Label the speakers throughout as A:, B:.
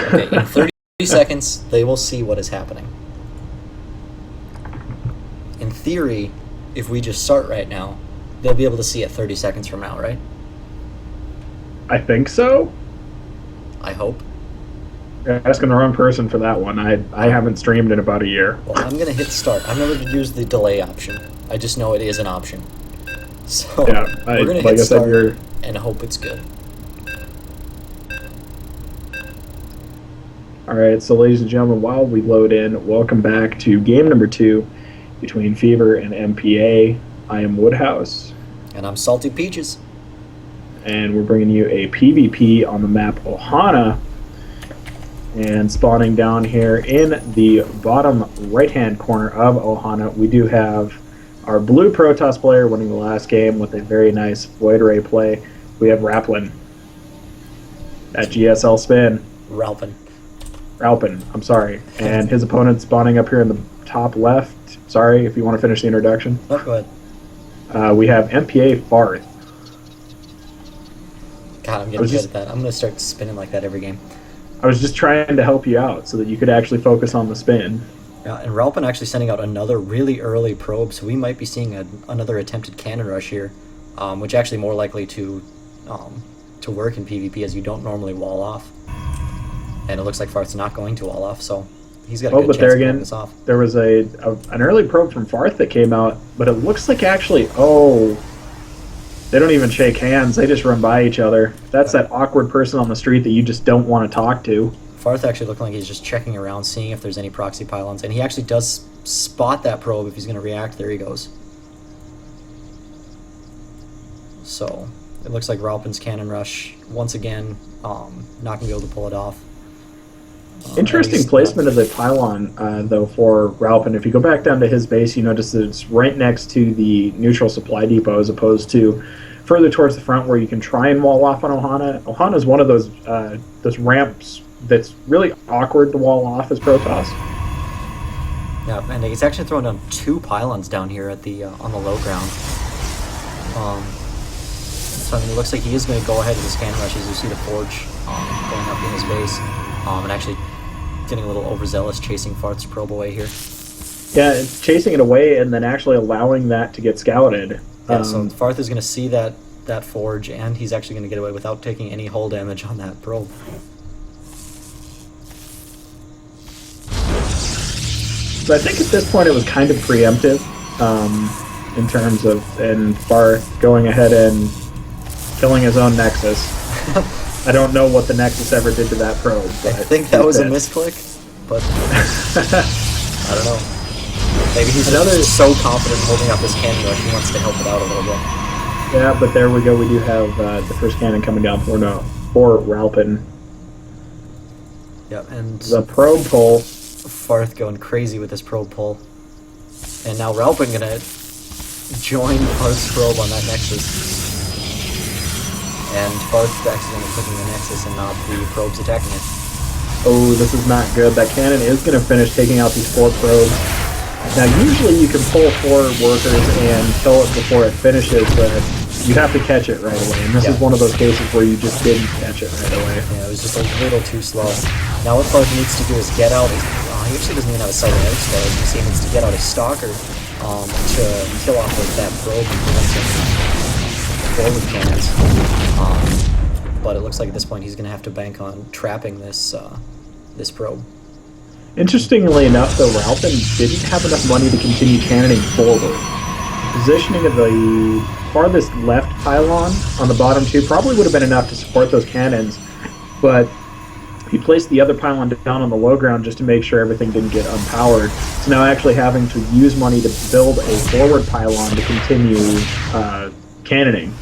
A: Okay, in 30 seconds, they will see what is happening. In theory, if we just start right now, they'll be able to see it 30 seconds from now, right?
B: I think so.
A: I hope.
B: You're asking the wrong person for that one. I haven't streamed in about a year.
A: Well, I'm going to hit start. I've never used the delay option. I just know it is an option. So
B: Yeah,
A: we're going to
B: like
A: hit
B: I said,
A: start and hope it's good.
B: All right, so ladies and gentlemen, while we load in, welcome back to game number 2 between Fever and MPA. I am Woodhaus,
A: And I'm SaltyPeaches.
B: and we're bringing you a PvP on the map Ohana. And spawning down here in the bottom right-hand corner of Ohana, we do have our blue Protoss player winning the last game with a very nice Void Ray play. We have Ralpin. That GSL spin.
A: Ralpin.
B: Ralpin, I'm sorry. And his opponent spawning up here in the top left. Sorry, if you want to finish the introduction.
A: Oh, go ahead.
B: We have MPAFarth.
A: God, I'm getting good at that. I'm going to start spinning like that every game.
B: I was just trying to help you out so that you could actually focus on the spin.
A: Yeah, and Ralpin actually sending out another really early probe, so we might be seeing another attempted cannon rush here, which actually more likely to work in PvP, as you don't normally wall off. And it looks like Farth's not going to wall off, so he's got a good chance of pulling this off.
B: There was an early probe from Farth that came out, but it looks like actually, they don't even shake hands. They just run by each other. That's that awkward person on the street that you just don't want to talk to.
A: Farth actually looked like he's just checking around, seeing if there's any proxy pylons, and he actually does spot that probe if he's going to react. There he goes. So it looks like Ralpin's cannon rush, once again, not going to be able to pull it off.
B: Interesting placement of the pylon, though, for Ralpin. If you go back down to his base, you notice that it's right next to the neutral supply depot as opposed to further towards the front where you can try and wall off on Ohana. Ohana is one of those ramps that's really awkward to wall off as Protoss.
A: Yeah, and he's actually throwing down 2 pylons down here at the on the low ground. So I mean, it looks like he is going to go ahead with his cannon rush, as you see the forge going up in his base, and actually getting a little overzealous, chasing Farth's probe away here.
B: Yeah, it's chasing it away and then actually allowing that to get scouted.
A: Yeah, so Farth is going to see that forge, and he's actually going to get away without taking any hull damage on that probe.
B: So I think at this point it was kind of preemptive in terms of Farth going ahead and killing his own Nexus. I don't know what the Nexus ever did to that probe. But
A: I think that was a misclick, but I don't know. Maybe he's just so confident holding up his cannon rush, he wants to help it out a little bit.
B: Yeah, but there we go. We do have the first cannon coming down for Ralpin.
A: Yeah, and
B: the probe pull.
A: Farth going crazy with this probe pull. And now Ralpin gonna join Farth's probe on that Nexus. And Farth accidentally clicking the Nexus and not the probes attacking it.
B: Oh, this is not good. That cannon is going to finish taking out these 4 probes. Now, usually you can pull 4 workers and kill it before it finishes, but you have to catch it right away. And this is one of those cases where you just didn't catch it right away.
A: Yeah, it was just a little too slow. Now what Farth needs to do is get out his... he actually doesn't even have a cybernetic scar. As you can see, he needs to get out his stalker to kill off that probe and prevent him forward cannons. But it looks like at this point he's going to have to bank on trapping this this probe.
B: Interestingly enough, though, Ralpin didn't have enough money to continue cannoning forward. The positioning of the farthest left pylon on the bottom 2 probably would have been enough to support those cannons, but he placed the other pylon down on the low ground just to make sure everything didn't get unpowered. So now actually having to use money to build a forward pylon to continue cannoning.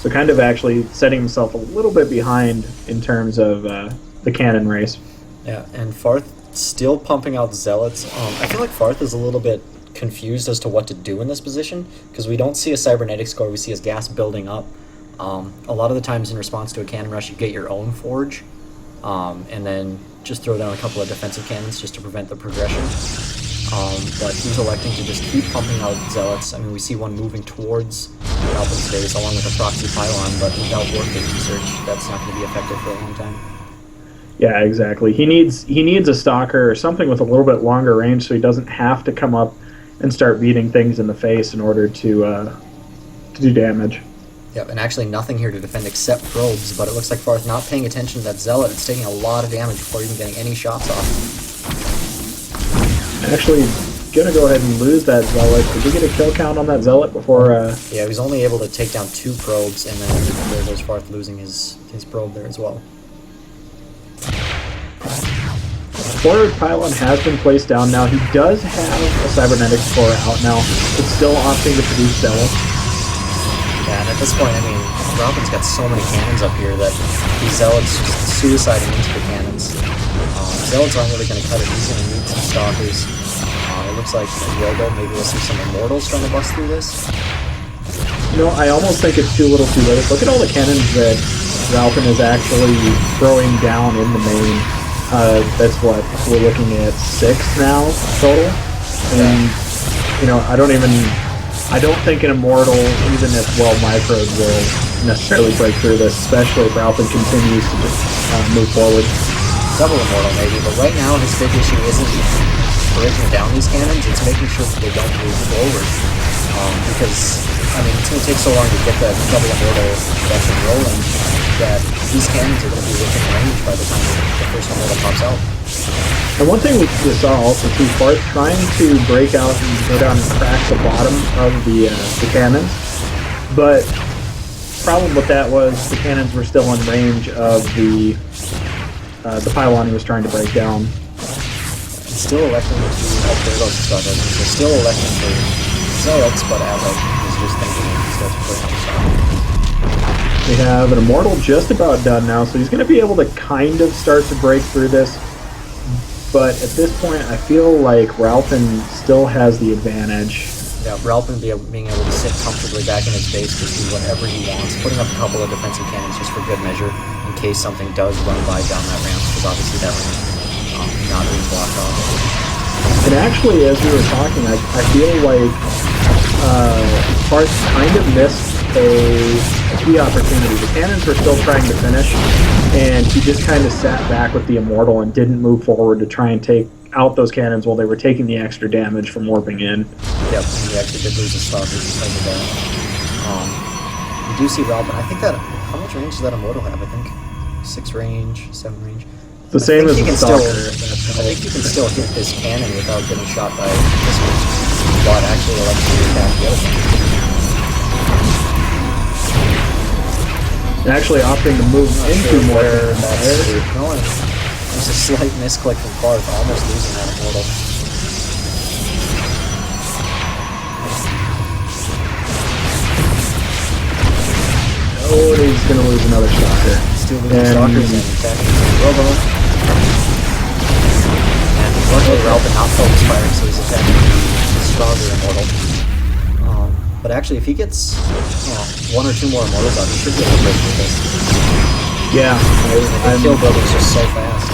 B: So kind of actually setting himself a little bit behind in terms of the cannon race.
A: Yeah, and Farth still pumping out zealots. I feel like Farth is a little bit confused as to what to do in this position, because we don't see a cybernetic score, we see his gas building up. A lot of the times in response to a cannon rush, you get your own forge, and then just throw down a couple of defensive cannons just to prevent the progression. But he's electing to just keep pumping out zealots. I mean, we see one moving towards Ralpin's base along with a proxy pylon, but without worker research, that's not going to be effective for a long time.
B: Yeah, exactly. He needs a stalker or something with a little bit longer range, so he doesn't have to come up and start beating things in the face in order to do damage.
A: Yep, and actually nothing here to defend except probes, but it looks like Farth not paying attention to that Zealot. It's taking a lot of damage before even getting any shots off.
B: Actually, gonna go ahead and lose that Zealot. Did we get a kill count on that Zealot before?
A: Yeah, he was only able to take down 2 probes, and then there goes Farth losing his probe there as well.
B: Forward pylon has been placed down now. He does have a cybernetic core out now. It's still opting to produce Zealot.
A: Yeah, and at this point, I mean, Ralpin's got so many cannons up here that these Zealots just suiciding into the cannons. Zealots aren't really going to cut it. He's going to need some Stalkers. It looks like Yogo, maybe we'll see some Immortals trying to bust through this.
B: You know, I almost think it's too little too late. Look at all the cannons that Ralpin is actually throwing down in the main. That's what we're looking at 6 now total. And, you know, I don't think an Immortal, even if well microed, will necessarily break through this, especially if Ralpin continues to just move forward.
A: Double Immortal maybe, but right now his big issue isn't breaking down these cannons, it's making sure that they don't move forward. Because, I mean, it's going to take so long to get that double Immortal production rolling that these cannons are going to be within range by the time the first Immortal pops out.
B: And one thing we saw also too, Farth trying to break out and go down and crack the bottom of the cannons, but problem with that was the cannons were still in range of the pylon he was trying to break down.
A: And still electing to there goes the Stalker. They're still electing for Zealots, but as I was just thinking, he starts putting up the Stalker.
B: We have an Immortal just about done now, so he's going to be able to kind of start to break through this. But at this point, I feel like Ralpin still has the advantage.
A: Yeah, Ralpin being able to sit comfortably back in his base, just do whatever he wants, putting up a couple of defensive cannons just for good measure, in case something does run by down that ramp, because obviously that ramp not being blocked off.
B: And actually, as we were talking, I feel like Farth kind of missed a key opportunity. The cannons were still trying to finish, and he just kind of sat back with the Immortal and didn't move forward to try and take out those cannons while they were taking the extra damage from warping in.
A: Yep, and he actually did lose his Stalkers because of that. We do see Ralpin. I think that, how much range does that Immortal have? I think 6 range, 7 range.
B: The same as the Stalker.
A: I think you can still hit this cannon without getting shot by missiles, but actually elects to attack the other one.
B: Actually opting to move into more.
A: That's going. There's a slight misclick from Farth, almost losing that Immortal.
B: Oh, he's going to lose another Stalker.
A: Still losing Stalkers and attacking Robo. And luckily Ralpin not focus firing, so he's attacking the stronger Immortal. But actually, if he gets 1 or 2 more Immortals out, he should be able to break through this.
B: Yeah,
A: the kill building's just so fast.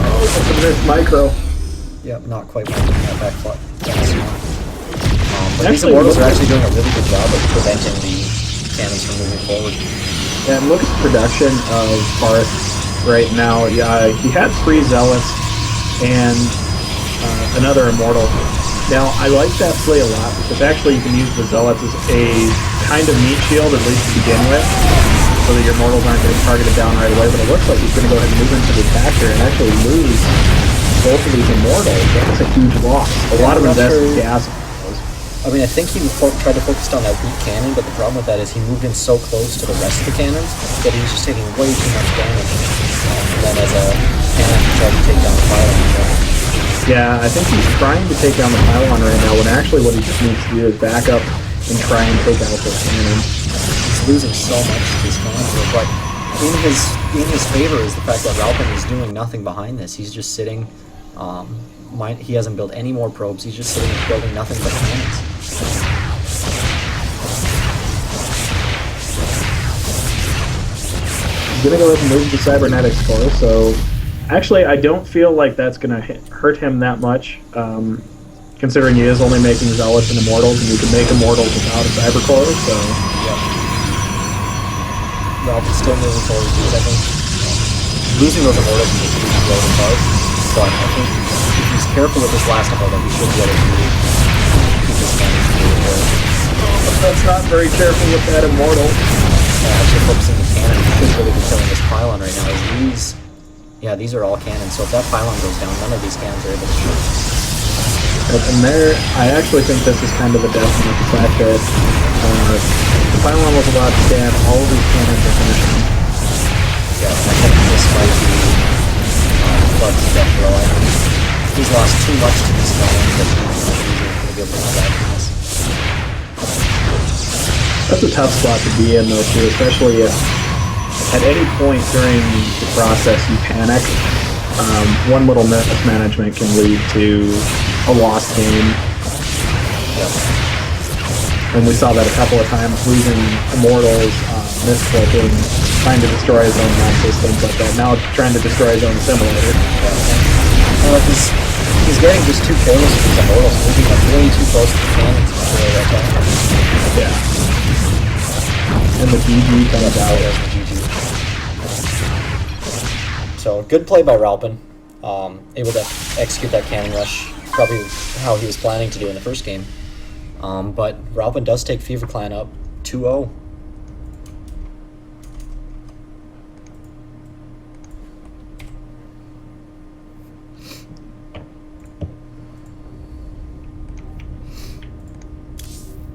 B: Oh, that's a missed micro.
A: Yep, not quite making that back flat. But these
B: Actually,
A: Immortals are actually doing a really good job of preventing the cannons from moving forward.
B: Yeah, and look at the production of Farth right now. Yeah, he had 3 Zealots and another Immortal. Now, I like that play a lot because actually you can use the Zealots as a kind of meat shield, at least to begin with, so that your Immortals aren't getting targeted down right away, but it looks like he's going to go ahead and move into the attack here and actually lose both of these Immortals. That's a huge loss. A lot of invested gas.
A: I mean, I think he tried to focus on that weak cannon, but the problem with that is he moved in so close to the rest of the cannons that he was just taking way too much damage. And then as a cannon, he tried to take down the pylon.
B: Yeah, I think he's trying to take down the pylon right now, when actually what he just needs to do is back up and try and take out those cannons.
A: He's losing so much to these cannons, but in his favor is the fact that Ralpin is doing nothing behind this. He's just sitting. He hasn't built any more probes. He's just sitting and building nothing but cannons.
B: He's going to go ahead and move the cybernetics core, so actually I don't feel like that's going to hurt him that much, considering he is only making Zealots and Immortals, and you can make Immortals without a cyber core, so...
A: Yep. Ralpin still moving forward with these. I think losing those immortals is a huge blow to Farth, but I think if he's careful with his last immortal, he should be able to keep his cannons moving forward.
B: But that's not very careful with that immortal.
A: Actually focusing the cannon, he should really be killing this pylon right now. These are all cannons, so if that pylon goes down, none of these cannons are able to shoot.
B: And there, I actually think this is kind of a detriment of the fact that the pylon was allowed to stand, all of these cannons are finishing.
A: Yeah, I think this might be Flood's death row. I think he's lost too much to these cannons that he's going to be able to come back from this.
B: That's a tough spot to be in, though, too, especially if at any point during the process you panic. One little mismanagement can lead to a lost game.
A: Yep.
B: And we saw that a couple of times, losing immortals, misclicking, trying to destroy his own map systems like that. Now trying to destroy his own simulator.
A: Well, he's getting just too careless with his immortals, moving up way too close to the cannons before that time.
B: Yeah. And the GG comes out.
A: There's the GG. So, good play by Ralpin. Able to execute that cannon rush, probably how he was planning to do in the first game. But Ralpin does take Fever Clan up 2-0.